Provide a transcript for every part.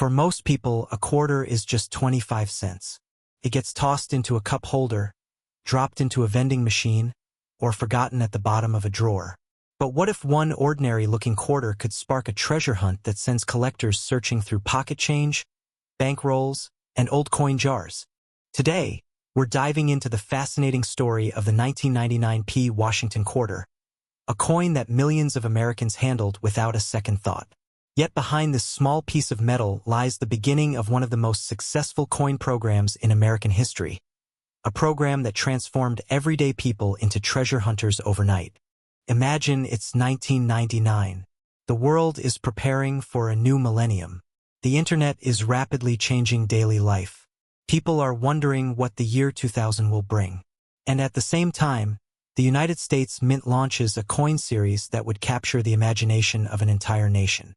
For most people, a quarter is just 25 cents. It gets tossed into a cup holder, dropped into a vending machine, or forgotten at the bottom of a drawer. But what if one ordinary-looking quarter could spark a treasure hunt that sends collectors searching through pocket change, bank rolls, and old coin jars? Today, we're diving into the fascinating story of the 1999 Washington quarter, a coin that millions of Americans handled without a second thought. Yet behind this small piece of metal lies the beginning of one of the most successful coin programs in American history, a program that transformed everyday people into treasure hunters overnight. Imagine it's 1999. The world is preparing for a new millennium. The internet is rapidly changing daily life. People are wondering what the year 2000 will bring. And at the same time, the United States Mint launches a coin series that would capture the imagination of an entire nation.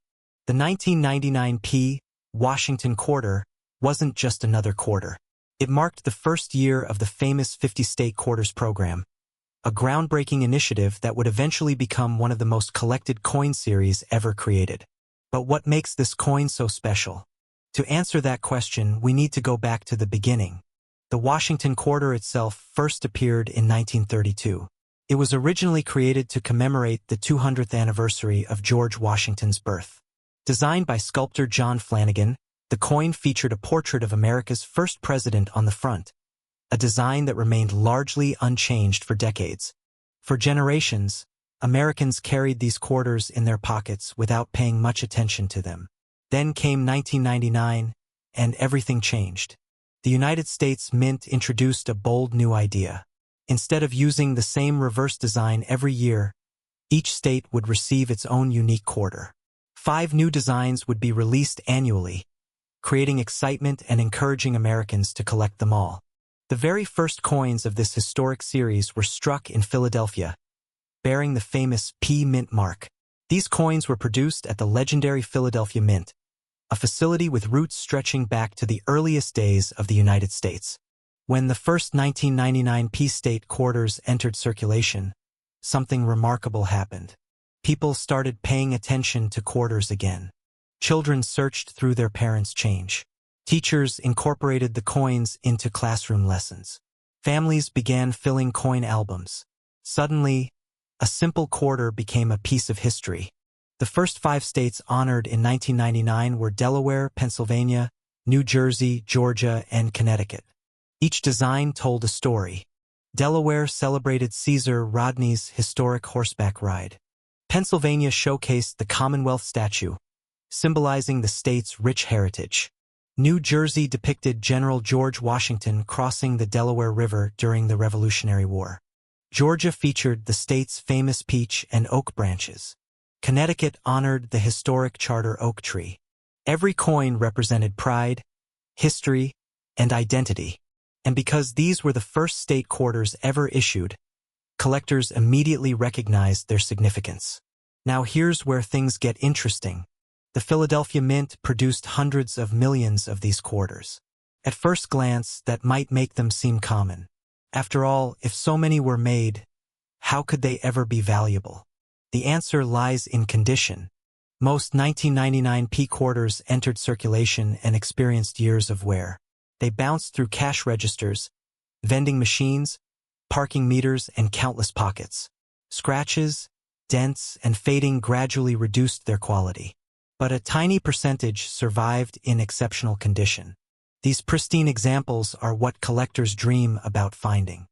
The 1999 Washington quarter wasn't just another quarter. It marked the first year of the famous 50-state quarters program, a groundbreaking initiative that would eventually become one of the most collected coin series ever created. But what makes this coin so special? To answer that question, we need to go back to the beginning. The Washington quarter itself first appeared in 1932. It was originally created to commemorate the 200th anniversary of George Washington's birth. Designed by sculptor John Flanagan, the coin featured a portrait of America's first president on the front, a design that remained largely unchanged for decades. For generations, Americans carried these quarters in their pockets without paying much attention to them. Then came 1999, and everything changed. The United States Mint introduced a bold new idea. Instead of using the same reverse design every year, each state would receive its own unique quarter. 5 new designs would be released annually, creating excitement and encouraging Americans to collect them all. The very first coins of this historic series were struck in Philadelphia, bearing the famous P Mint mark. These coins were produced at the legendary Philadelphia Mint, a facility with roots stretching back to the earliest days of the United States. When the first 1999 state quarters entered circulation, something remarkable happened. People started paying attention to quarters again. Children searched through their parents' change. Teachers incorporated the coins into classroom lessons. Families began filling coin albums. Suddenly, a simple quarter became a piece of history. The first 5 states honored in 1999 were Delaware, Pennsylvania, New Jersey, Georgia, and Connecticut. Each design told a story. Delaware celebrated Caesar Rodney's historic horseback ride. Pennsylvania showcased the Commonwealth statue, symbolizing the state's rich heritage. New Jersey depicted General George Washington crossing the Delaware River during the Revolutionary War. Georgia featured the state's famous peach and oak branches. Connecticut honored the historic charter oak tree. Every coin represented pride, history, and identity. And because these were the first state quarters ever issued, collectors immediately recognized their significance. Now here's where things get interesting. The Philadelphia Mint produced hundreds of millions of these quarters. At first glance, that might make them seem common. After all, if so many were made, how could they ever be valuable? The answer lies in condition. Most 1999 quarters entered circulation and experienced years of wear. They bounced through cash registers, vending machines, parking meters, and countless pockets. Scratches, dents, and fading gradually reduced their quality. But a tiny percentage survived in exceptional condition. These pristine examples are what collectors dream about finding.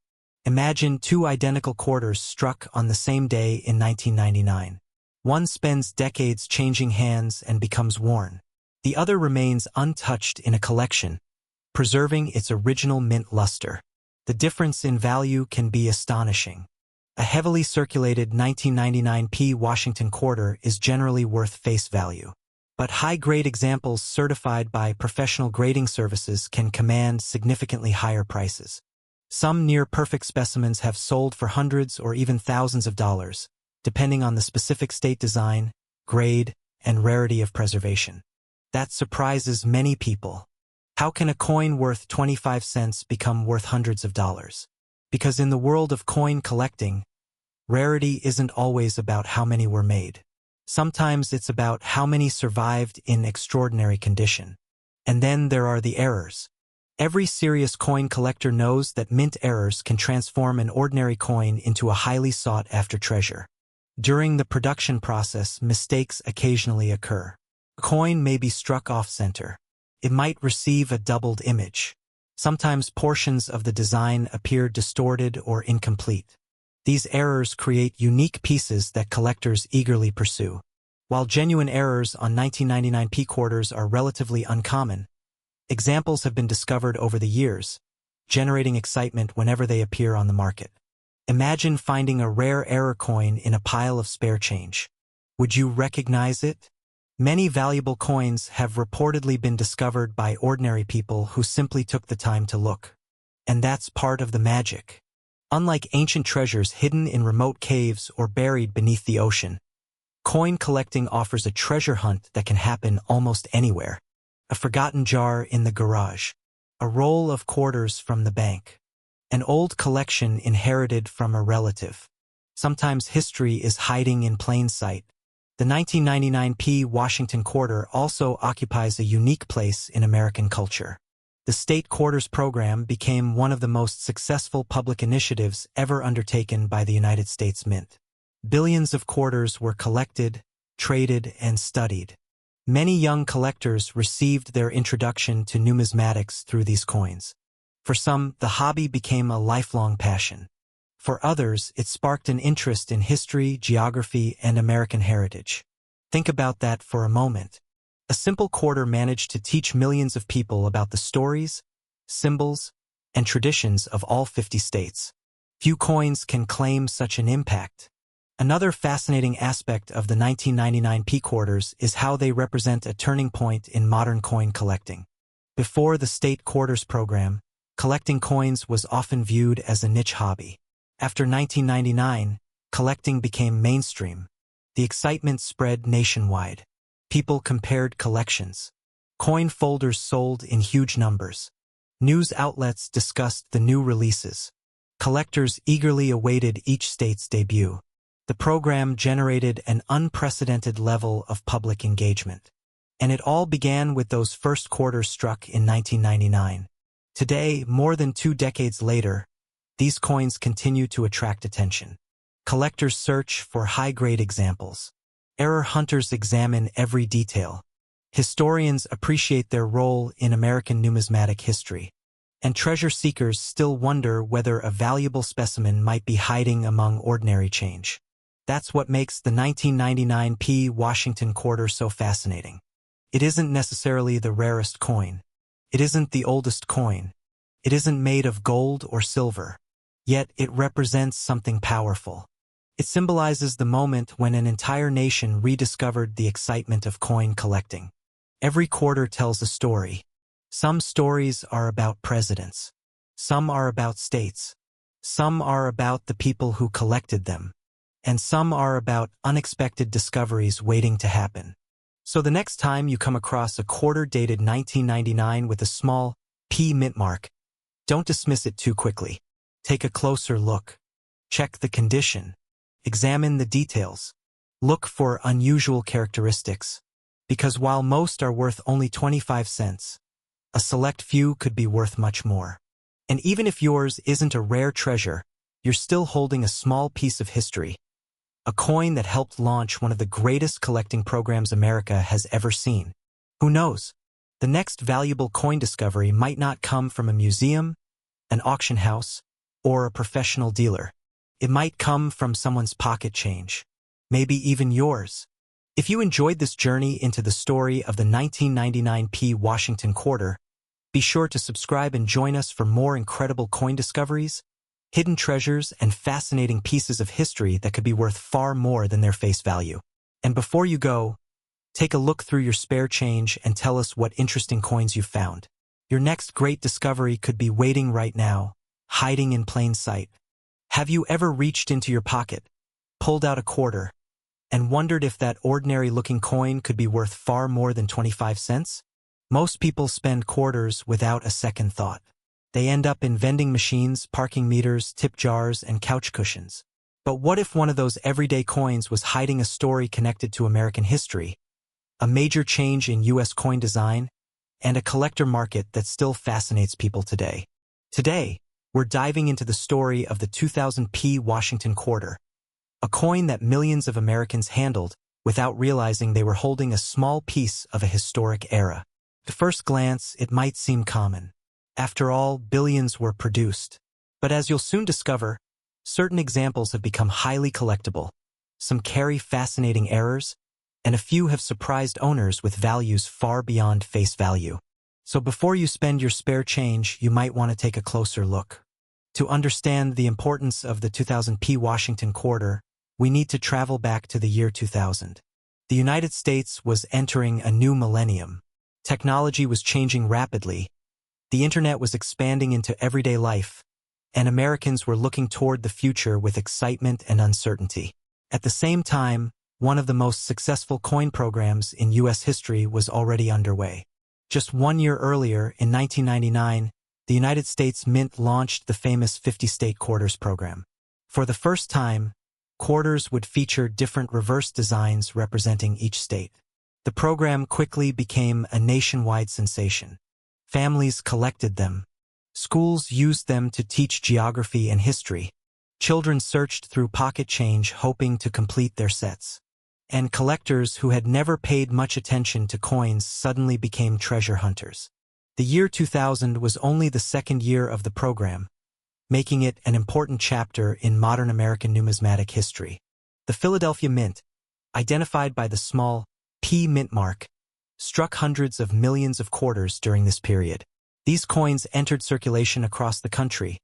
Imagine 2 identical quarters struck on the same day in 1999. One spends decades changing hands and becomes worn. The other remains untouched in a collection, preserving its original mint luster. The difference in value can be astonishing. A heavily circulated 1999 Washington quarter is generally worth face value. But high-grade examples certified by professional grading services can command significantly higher prices. Some near-perfect specimens have sold for hundreds or even thousands of dollars, depending on the specific state design, grade, and rarity of preservation. That surprises many people. How can a coin worth 25 cents become worth hundreds of dollars? Because in the world of coin collecting, rarity isn't always about how many were made. Sometimes it's about how many survived in extraordinary condition. And then there are the errors. Every serious coin collector knows that mint errors can transform an ordinary coin into a highly sought-after treasure. During the production process, mistakes occasionally occur. A coin may be struck off-center. It might receive a doubled image. Sometimes portions of the design appear distorted or incomplete. These errors create unique pieces that collectors eagerly pursue. While genuine errors on 1999 P quarters are relatively uncommon, examples have been discovered over the years, generating excitement whenever they appear on the market. Imagine finding a rare error coin in a pile of spare change. Would you recognize it? Many valuable coins have reportedly been discovered by ordinary people who simply took the time to look. And that's part of the magic. Unlike ancient treasures hidden in remote caves or buried beneath the ocean, coin collecting offers a treasure hunt that can happen almost anywhere. A forgotten jar in the garage, a roll of quarters from the bank, an old collection inherited from a relative. Sometimes history is hiding in plain sight. The 1999 P Washington quarter also occupies a unique place in American culture. The State Quarters program became one of the most successful public initiatives ever undertaken by the United States Mint. Billions of quarters were collected, traded, and studied. Many young collectors received their introduction to numismatics through these coins. For some, the hobby became a lifelong passion. For others, it sparked an interest in history, geography, and American heritage. Think about that for a moment. A simple quarter managed to teach millions of people about the stories, symbols, and traditions of all 50 states. Few coins can claim such an impact. Another fascinating aspect of the 1999 P quarters is how they represent a turning point in modern coin collecting. Before the State Quarters program, collecting coins was often viewed as a niche hobby. After 1999, collecting became mainstream. The excitement spread nationwide. People compared collections. Coin folders sold in huge numbers. News outlets discussed the new releases. Collectors eagerly awaited each state's debut. The program generated an unprecedented level of public engagement. And it all began with those first quarters struck in 1999. Today, more than 2 decades later, these coins continue to attract attention. Collectors search for high-grade examples. Error hunters examine every detail. Historians appreciate their role in American numismatic history. And treasure seekers still wonder whether a valuable specimen might be hiding among ordinary change. That's what makes the 1999 P Washington quarter so fascinating. It isn't necessarily the rarest coin. It isn't the oldest coin. It isn't made of gold or silver. Yet it represents something powerful. It symbolizes the moment when an entire nation rediscovered the excitement of coin collecting. Every quarter tells a story. Some stories are about presidents. Some are about states. Some are about the people who collected them. And some are about unexpected discoveries waiting to happen. So the next time you come across a quarter dated 1999 with a small P mint mark, don't dismiss it too quickly. Take a closer look. Check the condition. Examine the details. Look for unusual characteristics. Because while most are worth only 25 cents, a select few could be worth much more. And even if yours isn't a rare treasure, you're still holding a small piece of history. A coin that helped launch one of the greatest collecting programs America has ever seen. Who knows? The next valuable coin discovery might not come from a museum, an auction house, or a professional dealer. It might come from someone's pocket change. Maybe even yours. If you enjoyed this journey into the story of the 1999 P Washington quarter, be sure to subscribe and join us for more incredible coin discoveries, hidden treasures, and fascinating pieces of history that could be worth far more than their face value. And before you go, take a look through your spare change and tell us what interesting coins you found. Your next great discovery could be waiting right now, hiding in plain sight. Have you ever reached into your pocket, pulled out a quarter, and wondered if that ordinary-looking coin could be worth far more than 25 cents? Most people spend quarters without a second thought. They end up in vending machines, parking meters, tip jars, and couch cushions. But what if one of those everyday coins was hiding a story connected to American history, a major change in U.S. coin design, and a collector market that still fascinates people today. Today, we're diving into the story of the 2000p Washington quarter, a coin that millions of Americans handled without realizing they were holding a small piece of a historic era. At first glance, it might seem common. After all, billions were produced. But as you'll soon discover, certain examples have become highly collectible. Some carry fascinating errors, and a few have surprised owners with values far beyond face value. So before you spend your spare change, you might want to take a closer look. To understand the importance of the 2000p Washington quarter, we need to travel back to the year 2000. The United States was entering a new millennium. Technology was changing rapidly, the internet was expanding into everyday life, and Americans were looking toward the future with excitement and uncertainty. At the same time, one of the most successful coin programs in U.S. history was already underway. Just 1 year earlier, in 1999, the United States Mint launched the famous 50-state quarters program. For the first time, quarters would feature different reverse designs representing each state. The program quickly became a nationwide sensation. Families collected them. Schools used them to teach geography and history. Children searched through pocket change hoping to complete their sets. And collectors who had never paid much attention to coins suddenly became treasure hunters. The year 2000 was only the second year of the program, making it an important chapter in modern American numismatic history. The Philadelphia Mint, identified by the small P mint mark, struck hundreds of millions of quarters during this period. These coins entered circulation across the country,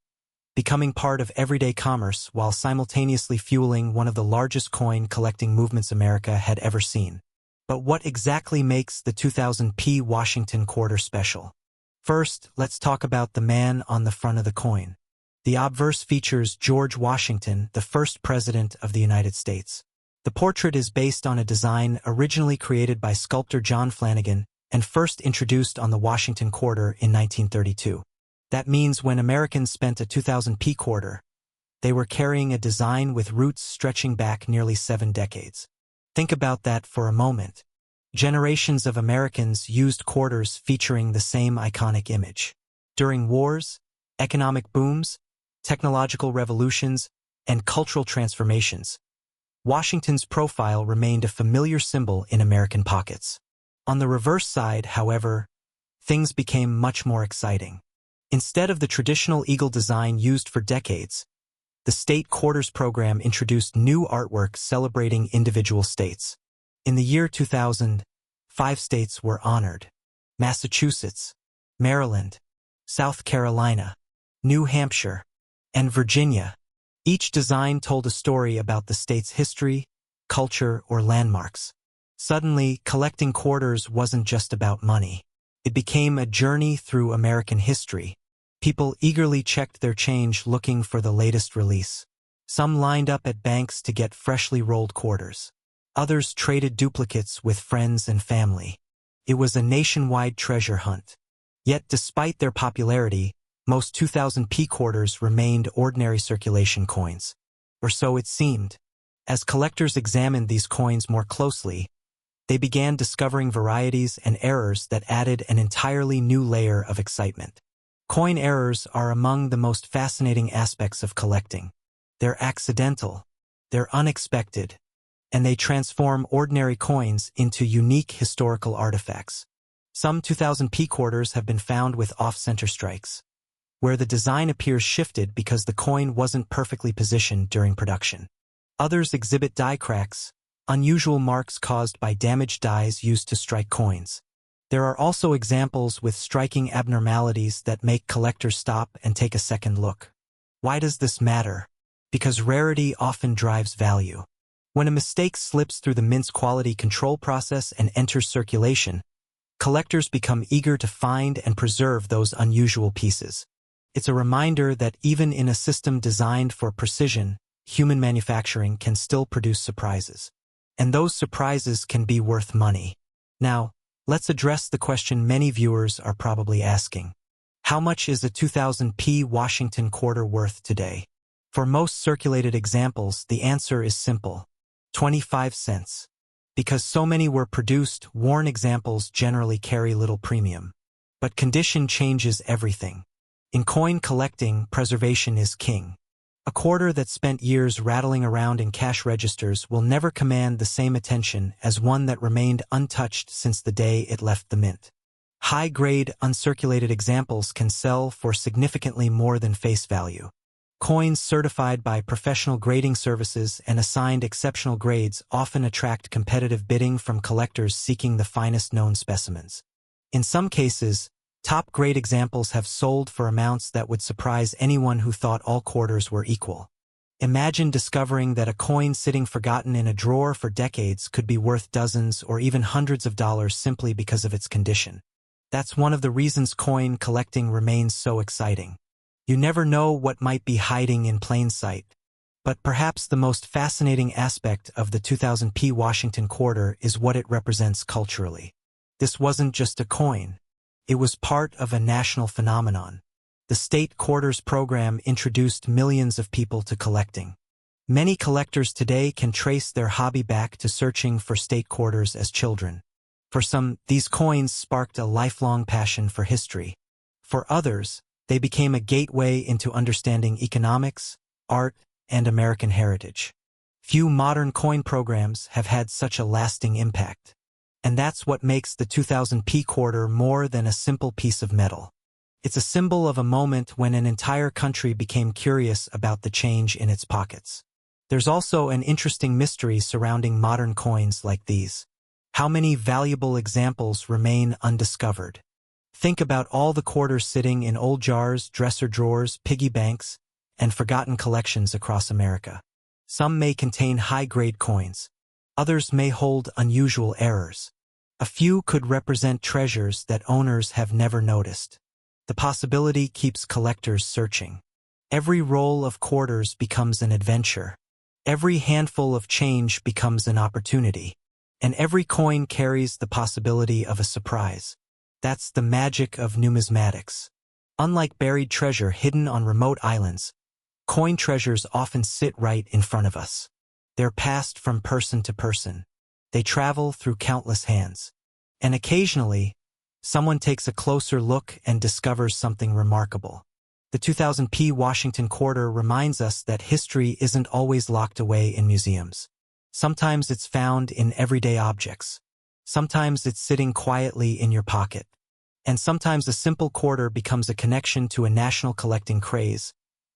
becoming part of everyday commerce while simultaneously fueling one of the largest coin collecting movements America had ever seen. But what exactly makes the 2000p Washington quarter special? First, let's talk about the man on the front of the coin. The obverse features George Washington, the first president of the United States. The portrait is based on a design originally created by sculptor John Flanagan and first introduced on the Washington quarter in 1932. That means when Americans spent a 2000p quarter, they were carrying a design with roots stretching back nearly 7 decades. Think about that for a moment. Generations of Americans used quarters featuring the same iconic image. During wars, economic booms, technological revolutions, and cultural transformations, Washington's profile remained a familiar symbol in American pockets. On the reverse side, however, things became much more exciting. Instead of the traditional eagle design used for decades, the state quarters program introduced new artwork celebrating individual states. In the year 2000, 5 states were honored: Massachusetts, Maryland, South Carolina, New Hampshire, and Virginia. Each design told a story about the state's history, culture, or landmarks. Suddenly, collecting quarters wasn't just about money. It became a journey through American history. People eagerly checked their change looking for the latest release. Some lined up at banks to get freshly rolled quarters. Others traded duplicates with friends and family. It was a nationwide treasure hunt. Yet despite their popularity, most 2000p quarters remained ordinary circulation coins. Or so it seemed. As collectors examined these coins more closely, they began discovering varieties and errors that added an entirely new layer of excitement. Coin errors are among the most fascinating aspects of collecting. They're accidental, they're unexpected, and they transform ordinary coins into unique historical artifacts. Some 2000p quarters have been found with off-center strikes, where the design appears shifted because the coin wasn't perfectly positioned during production. Others exhibit die cracks, unusual marks caused by damaged dies used to strike coins. There are also examples with striking abnormalities that make collectors stop and take a second look. Why does this matter? Because rarity often drives value. When a mistake slips through the mint's quality control process and enters circulation, collectors become eager to find and preserve those unusual pieces. It's a reminder that even in a system designed for precision, human manufacturing can still produce surprises. And those surprises can be worth money. Now, let's address the question many viewers are probably asking. How much is a 2000p Washington quarter worth today? For most circulated examples, the answer is simple: 25 cents. Because so many were produced, worn examples generally carry little premium. But condition changes everything. In coin collecting, preservation is king. A quarter that spent years rattling around in cash registers will never command the same attention as one that remained untouched since the day it left the mint. High-grade, uncirculated examples can sell for significantly more than face value. Coins certified by professional grading services and assigned exceptional grades often attract competitive bidding from collectors seeking the finest known specimens. In some cases, top-grade examples have sold for amounts that would surprise anyone who thought all quarters were equal. Imagine discovering that a coin sitting forgotten in a drawer for decades could be worth dozens or even hundreds of dollars simply because of its condition. That's one of the reasons coin collecting remains so exciting. You never know what might be hiding in plain sight. But perhaps the most fascinating aspect of the 2000p Washington quarter is what it represents culturally. This wasn't just a coin. It was part of a national phenomenon. The state quarters program introduced millions of people to collecting. Many collectors today can trace their hobby back to searching for state quarters as children. For some, these coins sparked a lifelong passion for history. For others, they became a gateway into understanding economics, art, and American heritage. Few modern coin programs have had such a lasting impact. And that's what makes the 2000p quarter more than a simple piece of metal. It's a symbol of a moment when an entire country became curious about the change in its pockets. There's also an interesting mystery surrounding modern coins like these. How many valuable examples remain undiscovered? Think about all the quarters sitting in old jars, dresser drawers, piggy banks, and forgotten collections across America. Some may contain high-grade coins. Others may hold unusual errors. A few could represent treasures that owners have never noticed. The possibility keeps collectors searching. Every roll of quarters becomes an adventure. Every handful of change becomes an opportunity. And every coin carries the possibility of a surprise. That's the magic of numismatics. Unlike buried treasure hidden on remote islands, coin treasures often sit right in front of us. They're passed from person to person. They travel through countless hands. And occasionally, someone takes a closer look and discovers something remarkable. The 2000p Washington quarter reminds us that history isn't always locked away in museums. Sometimes it's found in everyday objects. Sometimes it's sitting quietly in your pocket. And sometimes a simple quarter becomes a connection to a national collecting craze,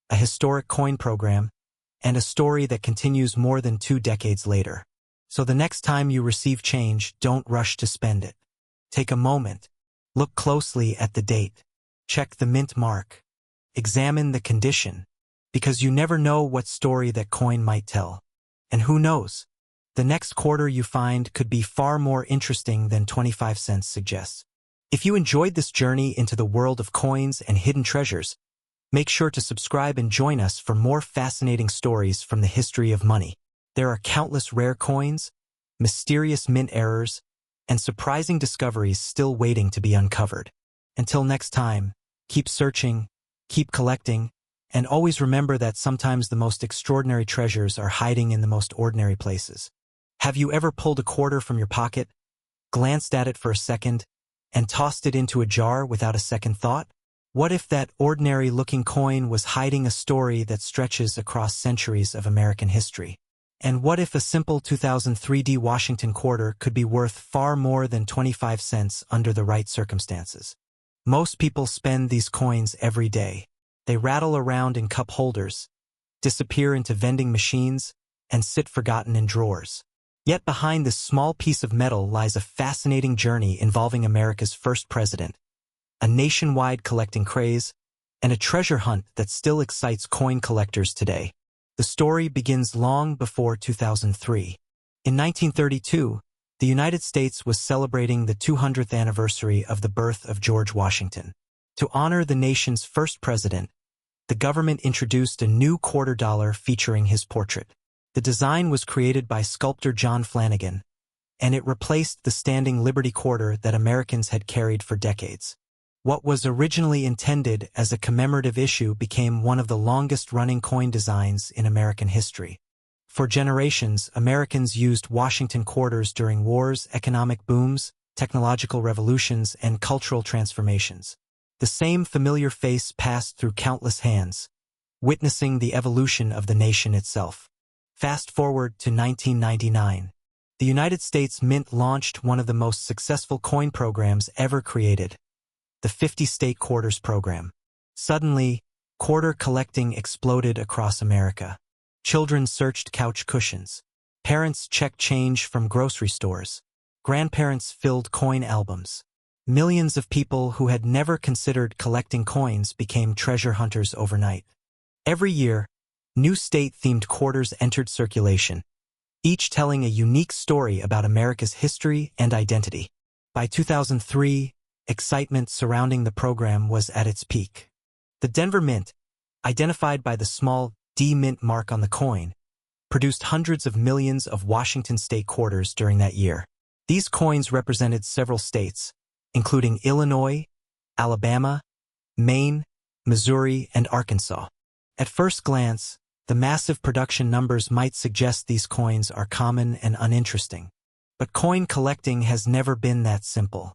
a historic coin program, and a story that continues more than 2 decades later. So the next time you receive change, don't rush to spend it. Take a moment. Look closely at the date. Check the mint mark. Examine the condition, because you never know what story that coin might tell. And who knows? The next quarter you find could be far more interesting than 25 cents suggests. If you enjoyed this journey into the world of coins and hidden treasures, make sure to subscribe and join us for more fascinating stories from the history of money. There are countless rare coins, mysterious mint errors, and surprising discoveries still waiting to be uncovered. Until next time, keep searching, keep collecting, and always remember that sometimes the most extraordinary treasures are hiding in the most ordinary places. Have you ever pulled a quarter from your pocket, glanced at it for a second, and tossed it into a jar without a second thought? What if that ordinary-looking coin was hiding a story that stretches across centuries of American history? And what if a simple 2003D Washington quarter could be worth far more than 25 cents under the right circumstances? Most people spend these coins every day. They rattle around in cup holders, disappear into vending machines, and sit forgotten in drawers. Yet behind this small piece of metal lies a fascinating journey involving America's first president, a nationwide collecting craze, and a treasure hunt that still excites coin collectors today. The story begins long before 2003. In 1932, the United States was celebrating the 200th anniversary of the birth of George Washington. To honor the nation's first president, the government introduced a new quarter dollar featuring his portrait. The design was created by sculptor John Flanagan, and it replaced the standing Liberty quarter that Americans had carried for decades. What was originally intended as a commemorative issue became one of the longest-running coin designs in American history. For generations, Americans used Washington quarters during wars, economic booms, technological revolutions, and cultural transformations. The same familiar face passed through countless hands, witnessing the evolution of the nation itself. Fast forward to 1999. The United States Mint launched one of the most successful coin programs ever created, the 50-state quarters program. Suddenly, quarter collecting exploded across America. Children searched couch cushions. Parents checked change from grocery stores. Grandparents filled coin albums. Millions of people who had never considered collecting coins became treasure hunters overnight. Every year, new state-themed quarters entered circulation, each telling a unique story about America's history and identity. By 2003, excitement surrounding the program was at its peak. The Denver Mint, identified by the small D Mint mark on the coin, produced hundreds of millions of Washington state quarters during that year. These coins represented several states, including Illinois, Alabama, Maine, Missouri, and Arkansas. At first glance, the massive production numbers might suggest these coins are common and uninteresting. But coin collecting has never been that simple.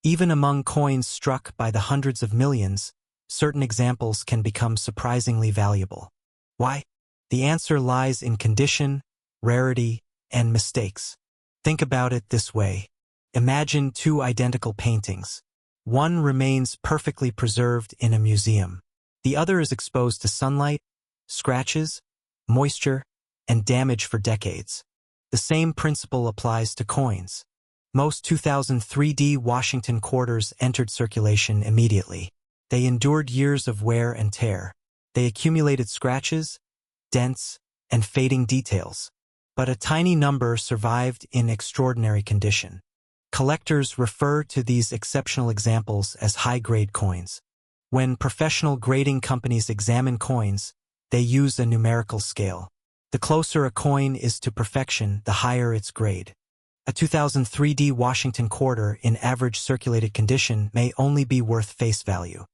Even among coins struck by the hundreds of millions, certain examples can become surprisingly valuable. Why? The answer lies in condition, rarity, and mistakes. Think about it this way. Imagine two identical paintings. One remains perfectly preserved in a museum. The other is exposed to sunlight, scratches, moisture, and damage for decades. The same principle applies to coins. Most 2003 Washington quarters entered circulation immediately. They endured years of wear and tear. They accumulated scratches, dents, and fading details. But a tiny number survived in extraordinary condition. Collectors refer to these exceptional examples as high-grade coins. When professional grading companies examine coins, they use a numerical scale. The closer a coin is to perfection, the higher its grade. A 2003 Washington quarter in average circulated condition may only be worth face value.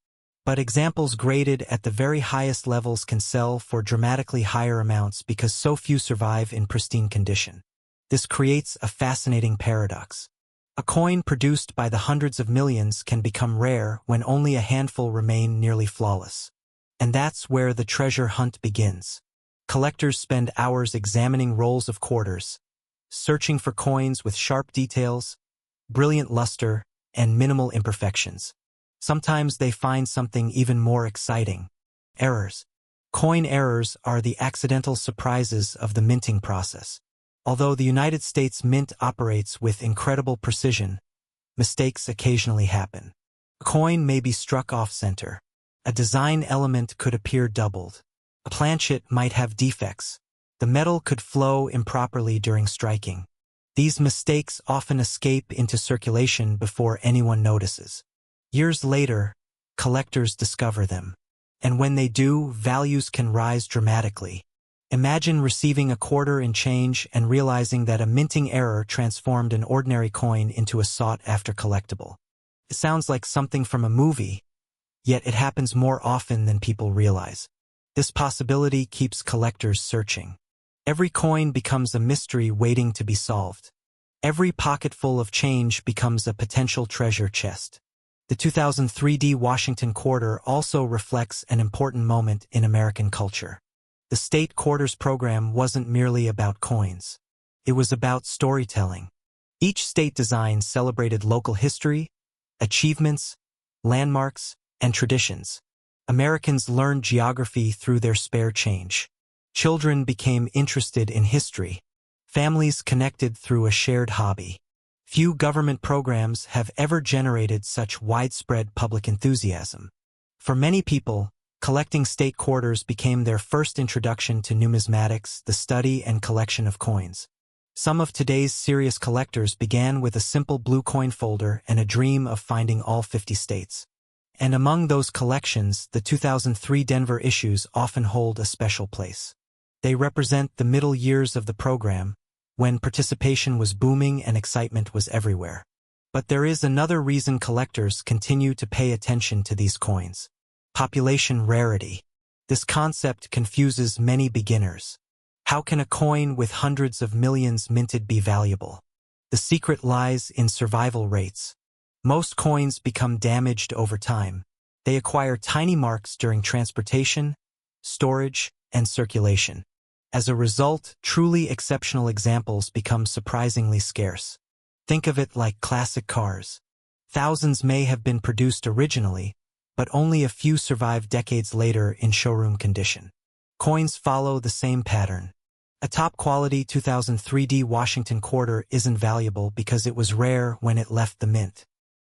But examples graded at the very highest levels can sell for dramatically higher amounts because so few survive in pristine condition. This creates a fascinating paradox. A coin produced by the hundreds of millions can become rare when only a handful remain nearly flawless. And that's where the treasure hunt begins. Collectors spend hours examining rolls of quarters, searching for coins with sharp details, brilliant luster, and minimal imperfections. Sometimes they find something even more exciting: errors. Coin errors are the accidental surprises of the minting process. Although the United States Mint operates with incredible precision, mistakes occasionally happen. A coin may be struck off-center. A design element could appear doubled. A planchet might have defects. The metal could flow improperly during striking. These mistakes often escape into circulation before anyone notices. Years later, collectors discover them. And when they do, values can rise dramatically. Imagine receiving a quarter in change and realizing that a minting error transformed an ordinary coin into a sought-after collectible. It sounds like something from a movie, yet it happens more often than people realize. This possibility keeps collectors searching. Every coin becomes a mystery waiting to be solved. Every pocketful of change becomes a potential treasure chest. The 2003 Washington quarter also reflects an important moment in American culture. The state quarters program wasn't merely about coins. It was about storytelling. Each state design celebrated local history, achievements, landmarks, and traditions. Americans learned geography through their spare change. Children became interested in history. Families connected through a shared hobby. Few government programs have ever generated such widespread public enthusiasm. For many people, collecting state quarters became their first introduction to numismatics, the study and collection of coins. Some of today's serious collectors began with a simple blue coin folder and a dream of finding all 50 states. And among those collections, the 2003 Denver issues often hold a special place. They represent the middle years of the program, when participation was booming and excitement was everywhere. But there is another reason collectors continue to pay attention to these coins: population rarity. This concept confuses many beginners. How can a coin with hundreds of millions minted be valuable? The secret lies in survival rates. Most coins become damaged over time. They acquire tiny marks during transportation, storage, and circulation. As a result, truly exceptional examples become surprisingly scarce. Think of it like classic cars. Thousands may have been produced originally, but only a few survive decades later in showroom condition. Coins follow the same pattern. A top-quality 2003D Washington quarter isn't valuable because it was rare when it left the mint.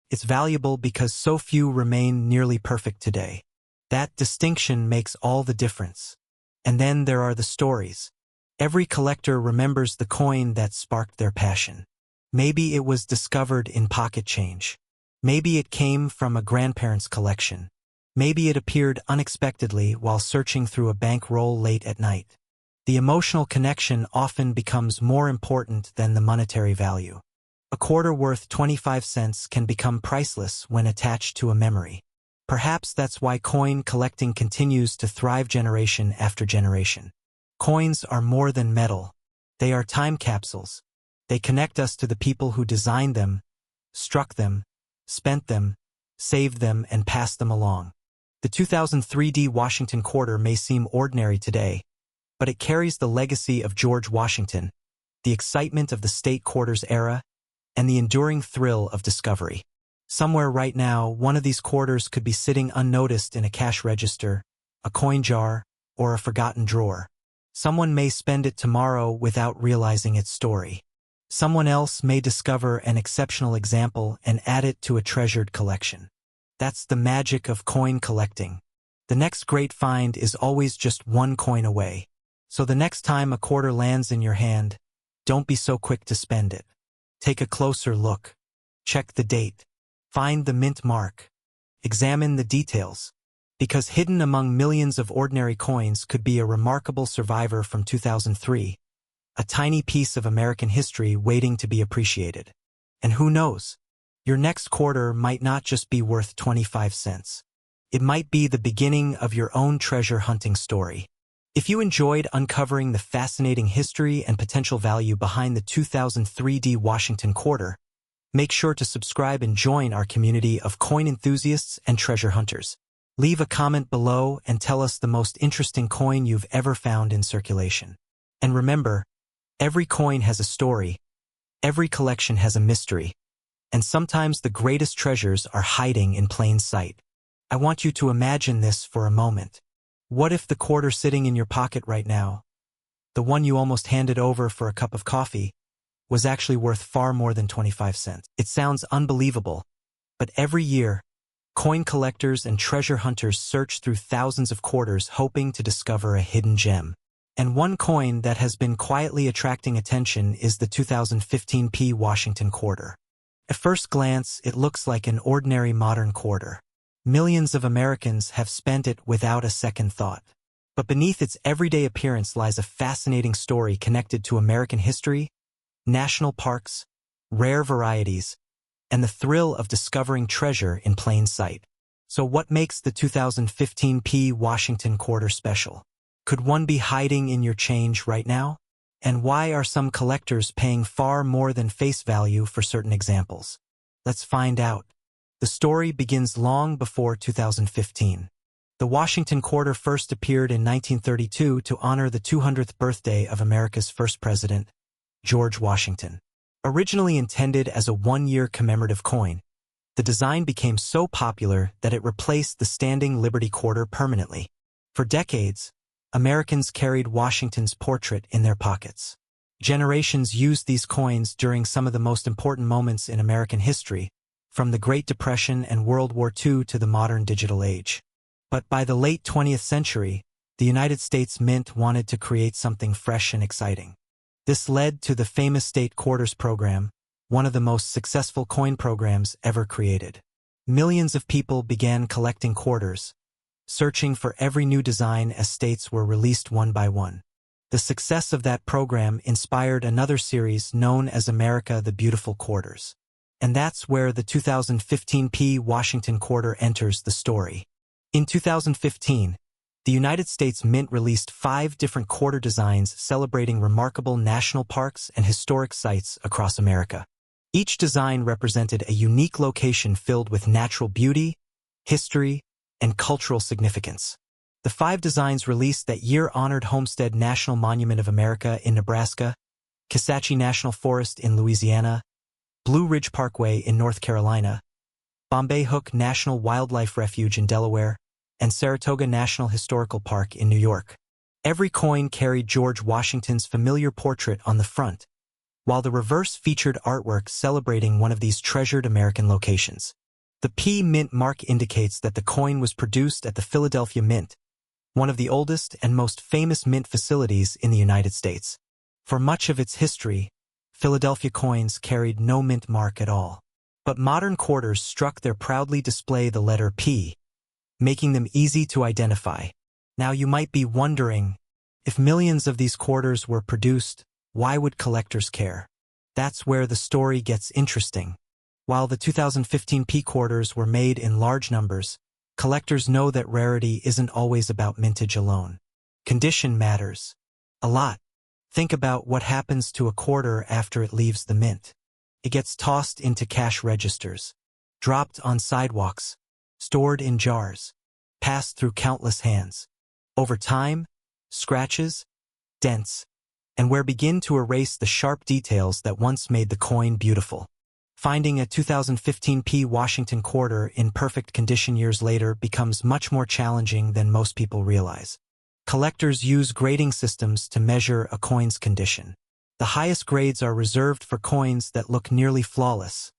It's valuable because so few remain nearly perfect today. That distinction makes all the difference. And then there are the stories. Every collector remembers the coin that sparked their passion. Maybe it was discovered in pocket change. Maybe it came from a grandparent's collection. Maybe it appeared unexpectedly while searching through a bankroll late at night. The emotional connection often becomes more important than the monetary value. A quarter worth 25 cents can become priceless when attached to a memory. Perhaps that's why coin collecting continues to thrive generation after generation. Coins are more than metal. They are time capsules. They connect us to the people who designed them, struck them, spent them, saved them, and passed them along. The 2003D Washington quarter may seem ordinary today, but it carries the legacy of George Washington, the excitement of the state quarters era, and the enduring thrill of discovery. Somewhere right now, one of these quarters could be sitting unnoticed in a cash register, a coin jar, or a forgotten drawer. Someone may spend it tomorrow without realizing its story. Someone else may discover an exceptional example and add it to a treasured collection. That's the magic of coin collecting. The next great find is always just one coin away. So the next time a quarter lands in your hand, don't be so quick to spend it. Take a closer look. Check the date. Find the mint mark. Examine the details. Because hidden among millions of ordinary coins could be a remarkable survivor from 2003, a tiny piece of American history waiting to be appreciated. And who knows? Your next quarter might not just be worth 25 cents. It might be the beginning of your own treasure hunting story. If you enjoyed uncovering the fascinating history and potential value behind the 2003D Washington quarter, make sure to subscribe and join our community of coin enthusiasts and treasure hunters. Leave a comment below and tell us the most interesting coin you've ever found in circulation. And remember, every coin has a story, every collection has a mystery, and sometimes the greatest treasures are hiding in plain sight. I want you to imagine this for a moment. What if the quarter sitting in your pocket right now, the one you almost handed over for a cup of coffee, was actually worth far more than 25 cents? It sounds unbelievable, but every year, coin collectors and treasure hunters search through thousands of quarters hoping to discover a hidden gem. And one coin that has been quietly attracting attention is the 2015P Washington quarter. At first glance, it looks like an ordinary modern quarter. Millions of Americans have spent it without a second thought. But beneath its everyday appearance lies a fascinating story connected to American history, national parks, rare varieties, and the thrill of discovering treasure in plain sight. So what makes the 2015P Washington quarter special? Could one be hiding in your change right now? And why are some collectors paying far more than face value for certain examples? Let's find out. The story begins long before 2015. The Washington quarter first appeared in 1932 to honor the 200th birthday of America's first president, George Washington. Originally intended as a one-year commemorative coin, the design became so popular that it replaced the standing Liberty quarter permanently. For decades, Americans carried Washington's portrait in their pockets. Generations used these coins during some of the most important moments in American history, from the Great Depression and World War II to the modern digital age. But by the late 20th century, the United States Mint wanted to create something fresh and exciting. This led to the famous State Quarters program, one of the most successful coin programs ever created. Millions of people began collecting quarters, searching for every new design as states were released one by one. The success of that program inspired another series known as America the Beautiful Quarters. And that's where the 2015P Washington quarter enters the story. In 2015, the United States Mint released 5 different quarter designs celebrating remarkable national parks and historic sites across America. Each design represented a unique location filled with natural beauty, history, and cultural significance. The 5 designs released that year honored Homestead National Monument of America in Nebraska, Kisatchie National Forest in Louisiana, Blue Ridge Parkway in North Carolina, Bombay Hook National Wildlife Refuge in Delaware, and Saratoga National Historical Park in New York. Every coin carried George Washington's familiar portrait on the front, while the reverse featured artwork celebrating one of these treasured American locations. The P Mint mark indicates that the coin was produced at the Philadelphia Mint, one of the oldest and most famous mint facilities in the United States. For much of its history, Philadelphia coins carried no mint mark at all. But modern quarters struck their proudly display the letter P, making them easy to identify. Now you might be wondering, if millions of these quarters were produced, why would collectors care? That's where the story gets interesting. While the 2015 P quarters were made in large numbers, collectors know that rarity isn't always about mintage alone. Condition matters a lot. Think about what happens to a quarter after it leaves the mint. It gets tossed into cash registers, dropped on sidewalks, stored in jars, passed through countless hands. Over time, scratches, dents, and wear begin to erase the sharp details that once made the coin beautiful. Finding a 2015 P Washington quarter in perfect condition years later becomes much more challenging than most people realize. Collectors use grading systems to measure a coin's condition. The highest grades are reserved for coins that look nearly flawless,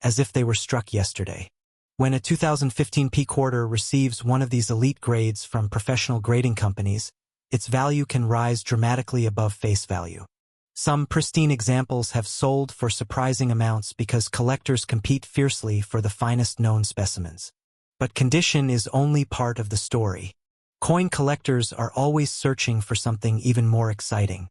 as if they were struck yesterday. When a 2015 P quarter receives one of these elite grades from professional grading companies, its value can rise dramatically above face value. Some pristine examples have sold for surprising amounts because collectors compete fiercely for the finest known specimens. But condition is only part of the story. Coin collectors are always searching for something even more exciting: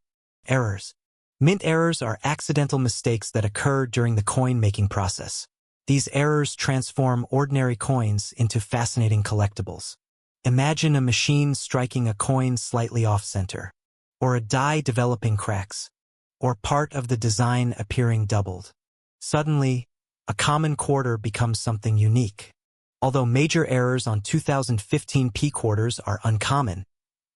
errors. Mint errors are accidental mistakes that occur during the coin-making process. These errors transform ordinary coins into fascinating collectibles. Imagine a machine striking a coin slightly off-center, or a die developing cracks, or part of the design appearing doubled. Suddenly, a common quarter becomes something unique. Although major errors on 2015 P quarters are uncommon,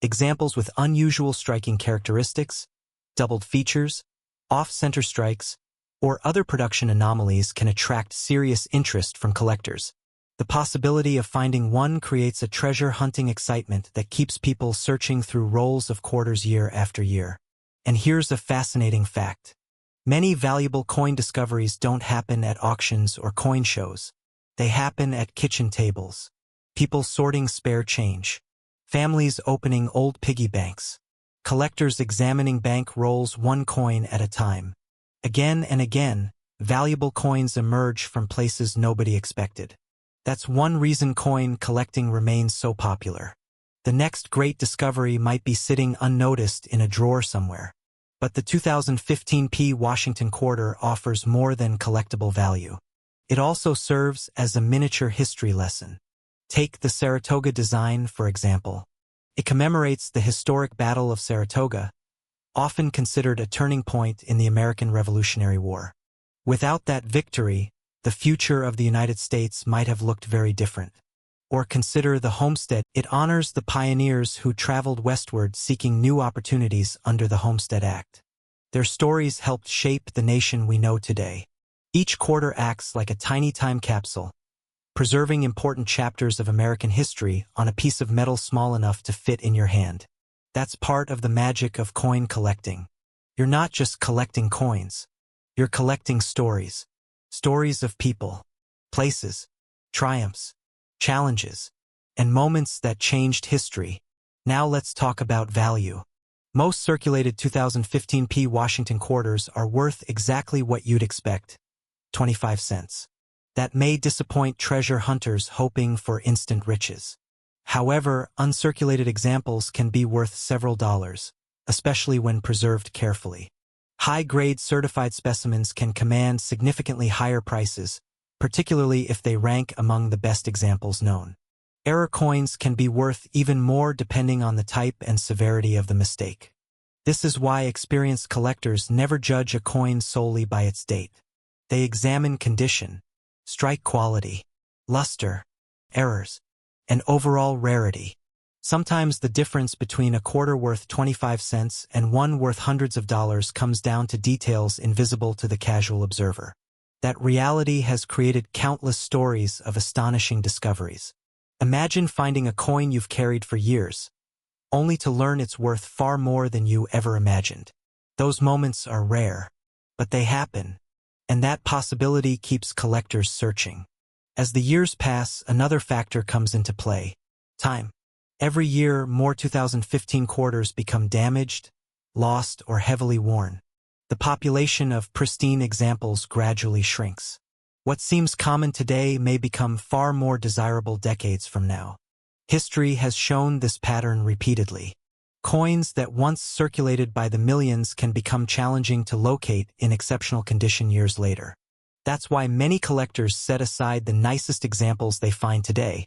examples with unusual striking characteristics, doubled features, off-center strikes, or other production anomalies can attract serious interest from collectors. The possibility of finding one creates a treasure-hunting excitement that keeps people searching through rolls of quarters year after year. And here's a fascinating fact. Many valuable coin discoveries don't happen at auctions or coin shows. They happen at kitchen tables, people sorting spare change, families opening old piggy banks, collectors examining bank rolls one coin at a time. Again and again, valuable coins emerge from places nobody expected. That's one reason coin collecting remains so popular. The next great discovery might be sitting unnoticed in a drawer somewhere. But the 2015 P Washington quarter offers more than collectible value. It also serves as a miniature history lesson. Take the Saratoga design, for example. It commemorates the historic Battle of Saratoga, often considered a turning point in the American Revolutionary War. Without that victory, the future of the United States might have looked very different. Or consider the homestead. It honors the pioneers who traveled westward seeking new opportunities under the Homestead Act. Their stories helped shape the nation we know today. Each quarter acts like a tiny time capsule, preserving important chapters of American history on a piece of metal small enough to fit in your hand. That's part of the magic of coin collecting. You're not just collecting coins. You're collecting stories. Stories of people, places, triumphs, challenges, and moments that changed history. Now let's talk about value. Most circulated 2015 P Washington quarters are worth exactly what you'd expect: 25 cents. That may disappoint treasure hunters hoping for instant riches. However, uncirculated examples can be worth several dollars, especially when preserved carefully. High-grade certified specimens can command significantly higher prices, particularly if they rank among the best examples known. Error coins can be worth even more depending on the type and severity of the mistake. This is why experienced collectors never judge a coin solely by its date. They examine condition, strike quality, luster, errors, and overall rarity. Sometimes the difference between a quarter worth 25 cents and one worth hundreds of dollars comes down to details invisible to the casual observer. That reality has created countless stories of astonishing discoveries. Imagine finding a coin you've carried for years, only to learn it's worth far more than you ever imagined. Those moments are rare, but they happen, and that possibility keeps collectors searching. As the years pass, another factor comes into play: time. Every year, more 2015 quarters become damaged, lost, or heavily worn. The population of pristine examples gradually shrinks. What seems common today may become far more desirable decades from now. History has shown this pattern repeatedly. Coins that once circulated by the millions can become challenging to locate in exceptional condition years later. That's why many collectors set aside the nicest examples they find today,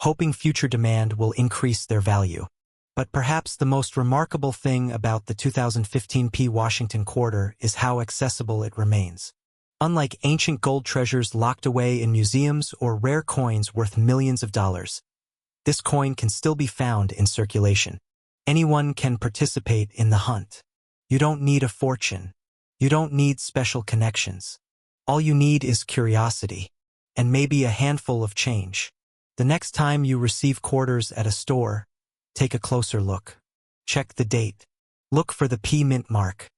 hoping future demand will increase their value. But perhaps the most remarkable thing about the 2015 P. Washington quarter is how accessible it remains. Unlike ancient gold treasures locked away in museums or rare coins worth millions of dollars, this coin can still be found in circulation. Anyone can participate in the hunt. You don't need a fortune. You don't need special connections. All you need is curiosity, and maybe a handful of change. The next time you receive quarters at a store, take a closer look. Check the date. Look for the P mint mark.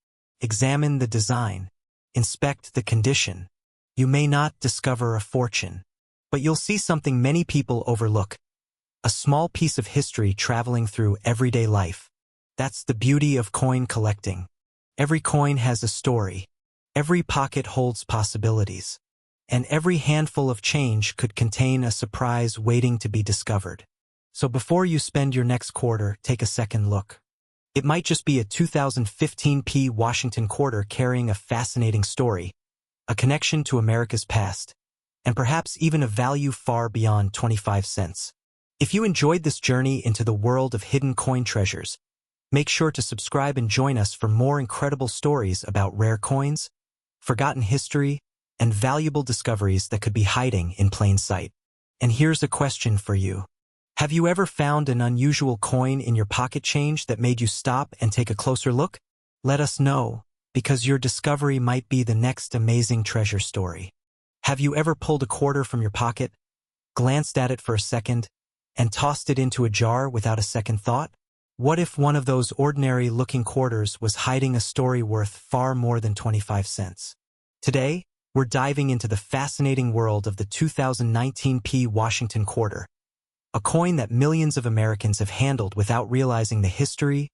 Examine the design. Inspect the condition. You may not discover a fortune, but you'll see something many people overlook: a small piece of history traveling through everyday life. That's the beauty of coin collecting. Every coin has a story. Every pocket holds possibilities. And every handful of change could contain a surprise waiting to be discovered. So before you spend your next quarter, take a second look. It might just be a 2015 P. Washington quarter carrying a fascinating story, a connection to America's past, and perhaps even a value far beyond 25 cents. If you enjoyed this journey into the world of hidden coin treasures, make sure to subscribe and join us for more incredible stories about rare coins, forgotten history, and valuable discoveries that could be hiding in plain sight. And here's a question for you. Have you ever found an unusual coin in your pocket change that made you stop and take a closer look? Let us know, because your discovery might be the next amazing treasure story. Have you ever pulled a quarter from your pocket, glanced at it for a second, and tossed it into a jar without a second thought? What if one of those ordinary-looking quarters was hiding a story worth far more than 25 cents? Today, we're diving into the fascinating world of the 2019 P. Washington quarter, a coin that millions of Americans have handled without realizing the history,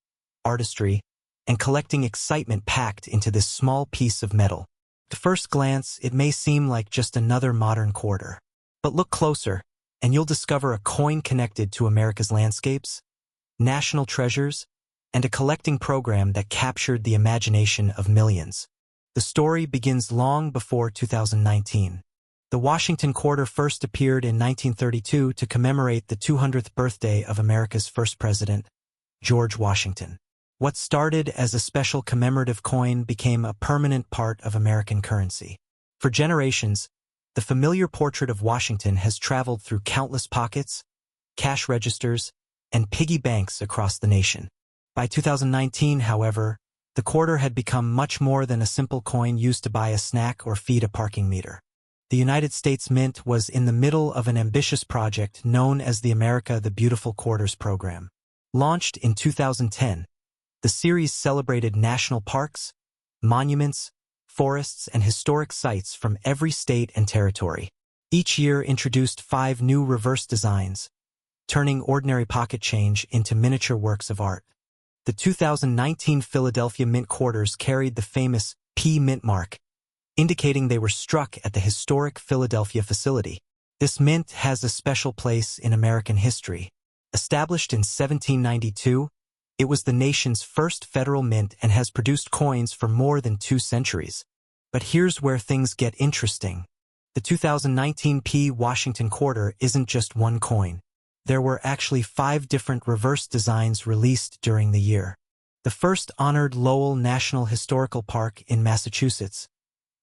artistry, and collecting excitement packed into this small piece of metal. At first glance, it may seem like just another modern quarter. But look closer, and you'll discover a coin connected to America's landscapes, national treasures, and a collecting program that captured the imagination of millions. The story begins long before 2019. The Washington quarter first appeared in 1932 to commemorate the 200th birthday of America's first president, George Washington. What started as a special commemorative coin became a permanent part of American currency. For generations, the familiar portrait of Washington has traveled through countless pockets, cash registers, and piggy banks across the nation. By 2019, however, the quarter had become much more than a simple coin used to buy a snack or feed a parking meter. The United States Mint was in the middle of an ambitious project known as the America the Beautiful Quarters program. Launched in 2010, the series celebrated national parks, monuments, forests, and historic sites from every state and territory. Each year introduced 5 new reverse designs, turning ordinary pocket change into miniature works of art. The 2019 Philadelphia Mint quarters carried the famous P mint mark, indicating they were struck at the historic Philadelphia facility. This mint has a special place in American history. Established in 1792, it was the nation's first federal mint and has produced coins for more than 2 centuries. But here's where things get interesting. The 2019 P. Washington quarter isn't just one coin. There were actually 5 different reverse designs released during the year. The first honored Lowell National Historical Park in Massachusetts,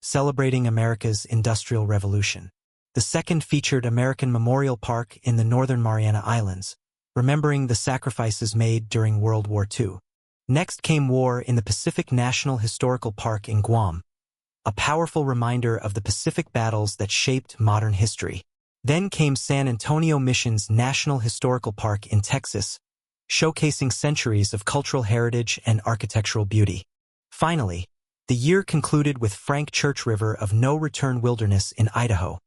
celebrating America's Industrial Revolution. The second featured American Memorial Park in the Northern Mariana Islands, remembering the sacrifices made during World War II. Next came War in the Pacific National Historical Park in Guam, a powerful reminder of the Pacific battles that shaped modern history. Then came San Antonio Mission's National Historical Park in Texas, showcasing centuries of cultural heritage and architectural beauty. Finally, the year concluded with Frank Church River of No Return Wilderness in Idaho,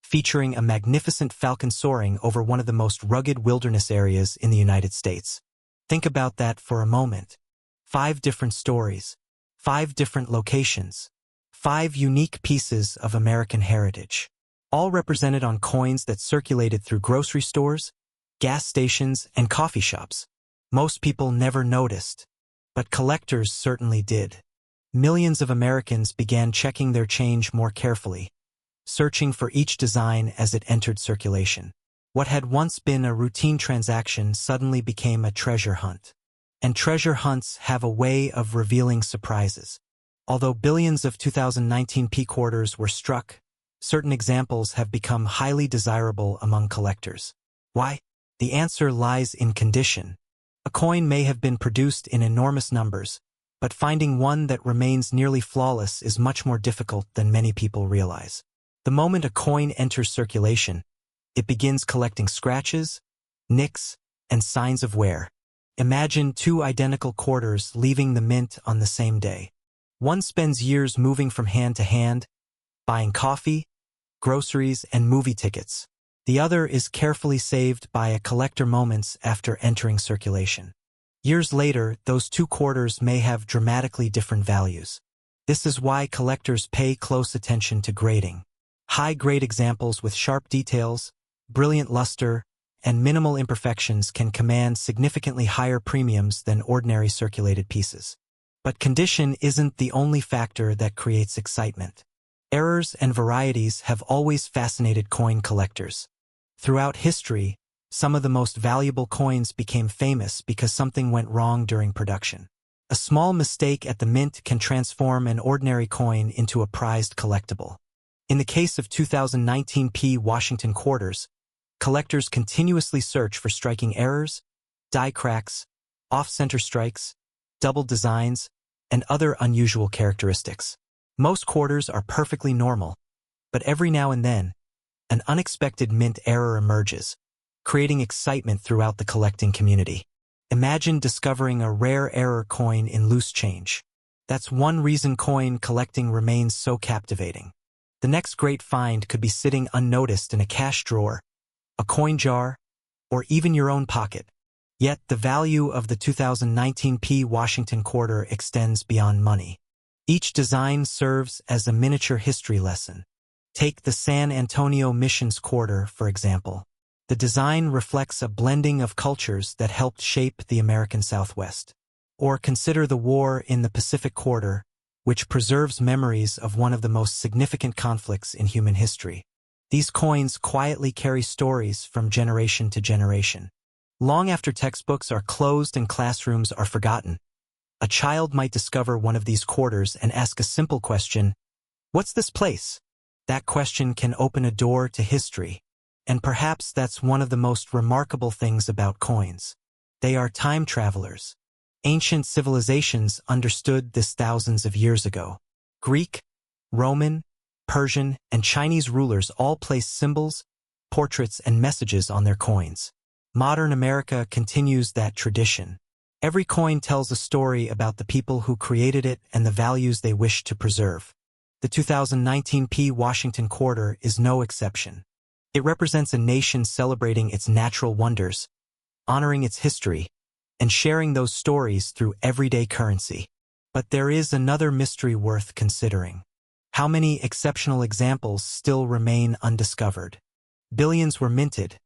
featuring a magnificent falcon soaring over one of the most rugged wilderness areas in the United States. Think about that for a moment. 5 different stories, 5 different locations, 5 unique pieces of American heritage, all represented on coins that circulated through grocery stores, gas stations, and coffee shops. Most people never noticed, but collectors certainly did. Millions of Americans began checking their change more carefully, searching for each design as it entered circulation. What had once been a routine transaction suddenly became a treasure hunt. And treasure hunts have a way of revealing surprises. Although billions of 2019 P quarters were struck, certain examples have become highly desirable among collectors. Why? The answer lies in condition. A coin may have been produced in enormous numbers, but finding one that remains nearly flawless is much more difficult than many people realize. The moment a coin enters circulation, it begins collecting scratches, nicks, and signs of wear. Imagine 2 identical quarters leaving the mint on the same day. One spends years moving from hand to hand, buying coffee, groceries, and movie tickets. The other is carefully saved by a collector moments after entering circulation. Years later, those 2 quarters may have dramatically different values. This is why collectors pay close attention to grading. High-grade examples with sharp details, brilliant luster, and minimal imperfections can command significantly higher premiums than ordinary circulated pieces. But condition isn't the only factor that creates excitement. Errors and varieties have always fascinated coin collectors. Throughout history, some of the most valuable coins became famous because something went wrong during production. A small mistake at the mint can transform an ordinary coin into a prized collectible. In the case of 2019 P Washington quarters, collectors continuously search for striking errors, die cracks, off-center strikes, double designs, and other unusual characteristics. Most quarters are perfectly normal, but every now and then, an unexpected mint error emerges, creating excitement throughout the collecting community. Imagine discovering a rare error coin in loose change. That's one reason coin collecting remains so captivating. The next great find could be sitting unnoticed in a cash drawer, a coin jar, or even your own pocket. Yet the value of the 2019 P Washington quarter extends beyond money. Each design serves as a miniature history lesson. Take the San Antonio Mission's quarter, for example. The design reflects a blending of cultures that helped shape the American Southwest. Or consider the war in the Pacific quarter, which preserves memories of one of the most significant conflicts in human history. These coins quietly carry stories from generation to generation. Long after textbooks are closed and classrooms are forgotten, a child might discover one of these quarters and ask a simple question, "What's this place?" That question can open a door to history, and perhaps that's one of the most remarkable things about coins. They are time travelers. Ancient civilizations understood this thousands of years ago. Greek, Roman, Persian, and Chinese rulers all placed symbols, portraits, and messages on their coins. Modern America continues that tradition. Every coin tells a story about the people who created it and the values they wish to preserve. The 2019 P Washington quarter is no exception. It represents a nation celebrating its natural wonders, honoring its history, and sharing those stories through everyday currency. But there is another mystery worth considering. How many exceptional examples still remain undiscovered? Billions were minted,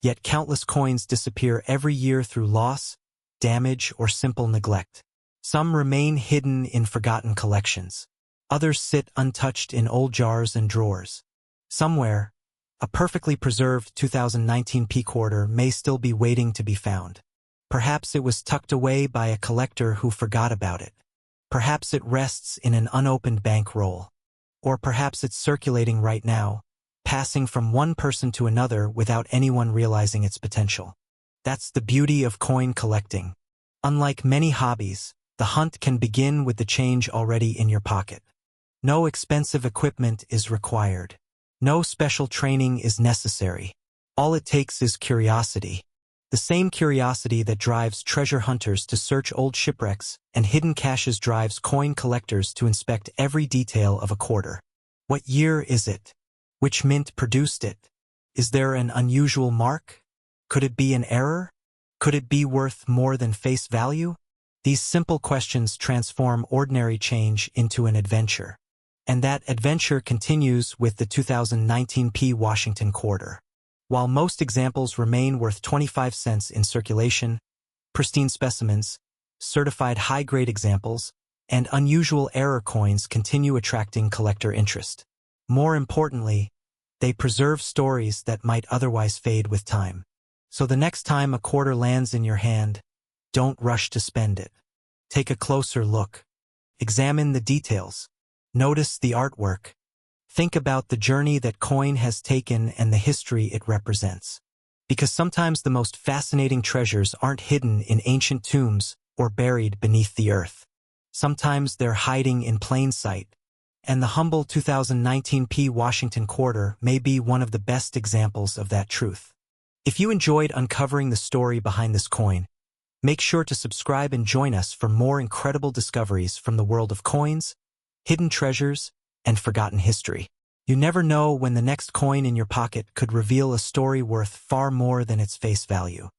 yet countless coins disappear every year through loss, damage, or simple neglect. Some remain hidden in forgotten collections. Others sit untouched in old jars and drawers. Somewhere, a perfectly preserved 2019 P quarter may still be waiting to be found. Perhaps it was tucked away by a collector who forgot about it. Perhaps it rests in an unopened bank roll. Or perhaps it's circulating right now, passing from one person to another without anyone realizing its potential. That's the beauty of coin collecting. Unlike many hobbies, the hunt can begin with the change already in your pocket. No expensive equipment is required. No special training is necessary. All it takes is curiosity. The same curiosity that drives treasure hunters to search old shipwrecks and hidden caches drives coin collectors to inspect every detail of a quarter. What year is it? Which mint produced it? Is there an unusual mark? Could it be an error? Could it be worth more than face value? These simple questions transform ordinary change into an adventure. And that adventure continues with the 2019 P. Washington quarter. While most examples remain worth 25 cents in circulation, pristine specimens, certified high-grade examples, and unusual error coins continue attracting collector interest. More importantly, they preserve stories that might otherwise fade with time. So the next time a quarter lands in your hand, don't rush to spend it. Take a closer look. Examine the details. Notice the artwork. Think about the journey that coin has taken and the history it represents. Because sometimes the most fascinating treasures aren't hidden in ancient tombs or buried beneath the earth. Sometimes they're hiding in plain sight. And the humble 2019 P. Washington quarter may be one of the best examples of that truth. If you enjoyed uncovering the story behind this coin, make sure to subscribe and join us for more incredible discoveries from the world of coins, hidden treasures, and forgotten history. You never know when the next coin in your pocket could reveal a story worth far more than its face value.